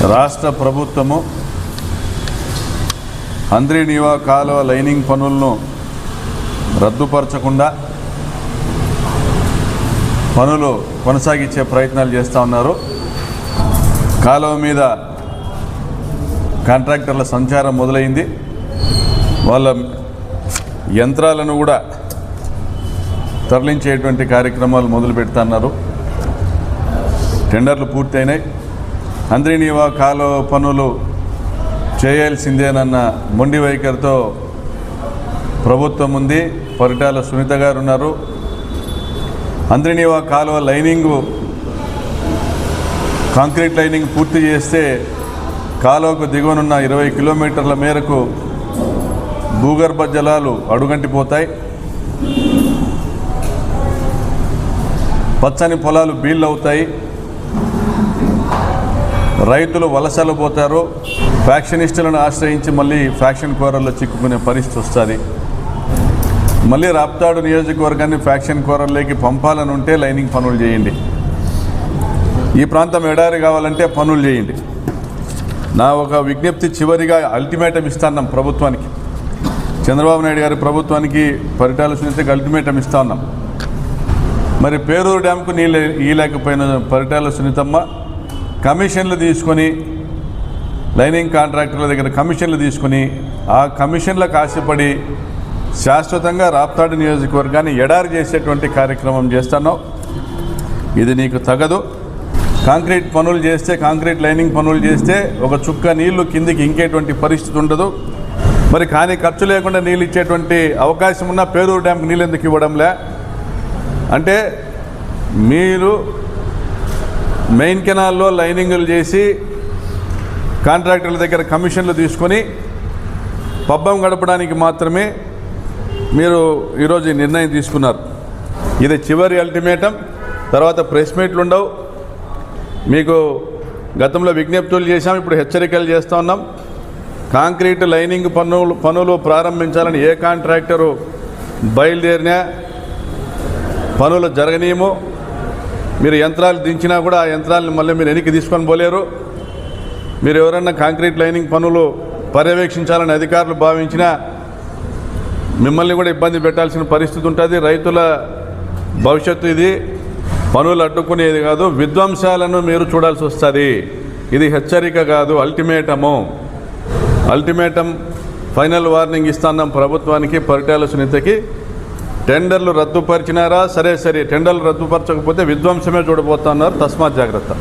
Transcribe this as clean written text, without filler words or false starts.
రాష్ట్ర ప్రభుత్వము హంద్రీనీవా కాలువ లైనింగ్ పనులను రద్దుపరచకుండా పనులు కొనసాగించే ప్రయత్నాలు చేస్తూ ఉన్నారు. కాలువ మీద కాంట్రాక్టర్ల సంచారం మొదలైంది. వాళ్ళ యంత్రాలను కూడా తరలించేటువంటి కార్యక్రమాలు మొదలు పెడుతున్నారు. టెండర్లు పూర్తయినాయి. హంద్రీనీవా కాలువ పనులు చేయాల్సిందేనన్న మొండి వైఖరితో ప్రభుత్వం ఉంది. పరిటాల సునీత గారు ఉన్నారు. హంద్రీనీవా కాలువ లైనింగు కాంక్రీట్ లైనింగ్ పూర్తి చేస్తే కాలువకు దిగువనున్న 20 కిలోమీటర్ల మేరకు భూగర్భ జలాలు అడుగంటిపోతాయి. పచ్చని పొలాలు బీళ్ళు అవుతాయి. రైతులు వలసలు పోతారు. ఫ్యాక్షనిస్టులను ఆశ్రయించి మళ్ళీ ఫ్యాక్షన్ కోరల్లో చిక్కుకునే పరిస్థితి వస్తుంది. మళ్ళీ రాప్తాడు నియోజకవర్గాన్ని ఫ్యాక్షన్ కోరల్లోకి పంపాలని ఉంటే లైనింగ్ పనులు చేయండి. ఈ ప్రాంతం ఎడారి కావాలంటే పనులు చేయండి. నా ఒక విజ్ఞప్తి, చివరిగా అల్టిమేటం ఇస్తున్నాం ప్రభుత్వానికి, చంద్రబాబు నాయుడు గారి ప్రభుత్వానికి, పరిటాల సునీతకి అల్టిమేటం ఇస్తా ఉన్నాం. మరి పేరూరు డ్యాంకు నీళ్ళు ఇయ్యలేకపోయిన పరిటాల సునీతమ్మ కమిషన్లు తీసుకొని, లైనింగ్ కాంట్రాక్టర్ల దగ్గర కమిషన్లు తీసుకొని, ఆ కమిషన్లకు ఆశపడి శాశ్వతంగా రాప్తాడు నియోజకవర్గాన్ని ఎడారి చేసేటువంటి కార్యక్రమం చేస్తున్నావు. ఇది నీకు తగదు. కాంక్రీట్ పనులు చేస్తే, కాంక్రీట్ లైనింగ్ పనులు చేస్తే ఒక చుక్క నీళ్లు కిందికి ఇంకేటువంటి పరిస్థితి ఉండదు. మరి కానీ ఖర్చు లేకుండా నీళ్ళు ఇచ్చేటువంటి అవకాశం ఉన్నా పేరూరు డ్యాంకు నీళ్ళు ఎందుకు ఇవ్వడంలే? అంటే మీరు మెయిన్ కెనాల్లో లైనింగులు చేసి కాంట్రాక్టర్ల దగ్గర కమిషన్లు తీసుకొని పబ్బం గడపడానికి మాత్రమే మీరు ఈరోజు ఈ నిర్ణయం తీసుకున్నారు. ఇది చివరి అల్టిమేటం. తర్వాత ప్రెస్ మీట్లు ఉండవు. మీకు గతంలో విజ్ఞప్తులు చేశాం, ఇప్పుడు హెచ్చరికలు చేస్తూ ఉన్నాం. కాంక్రీట్ లైనింగ్ పనులు ప్రారంభించాలని ఏ కాంట్రాక్టరు బయలుదేరినా పనులు జరగనీయము. మీరు యంత్రాలు దించినా కూడా ఆ యంత్రాలను మళ్ళీ మీరు వెనక్కి తీసుకొని పోలేరు. మీరు ఎవరన్నా కాంక్రీట్ లైనింగ్ పనులు పర్యవేక్షించాలని అధికారులు భావించినా మిమ్మల్ని కూడా ఇబ్బంది పెట్టాల్సిన పరిస్థితి ఉంటుంది. రైతుల భవిష్యత్తు ఇది. పనులు అడ్డుకునేది కాదు, విధ్వంసాలను మీరు చూడాల్సి వస్తుంది. ఇది హెచ్చరిక కాదు, అల్టిమేటం ఫైనల్ వార్నింగ్ ఇస్తున్నాం ప్రభుత్వానికి, పరిటాల సునీతకి. టెండర్లు రద్దుపరిచినారా? సరే, టెండర్లు రద్దుపరచకపోతే విధ్వంసమే చూడబోతున్నారు. తస్మాత్ జాగ్రత్త.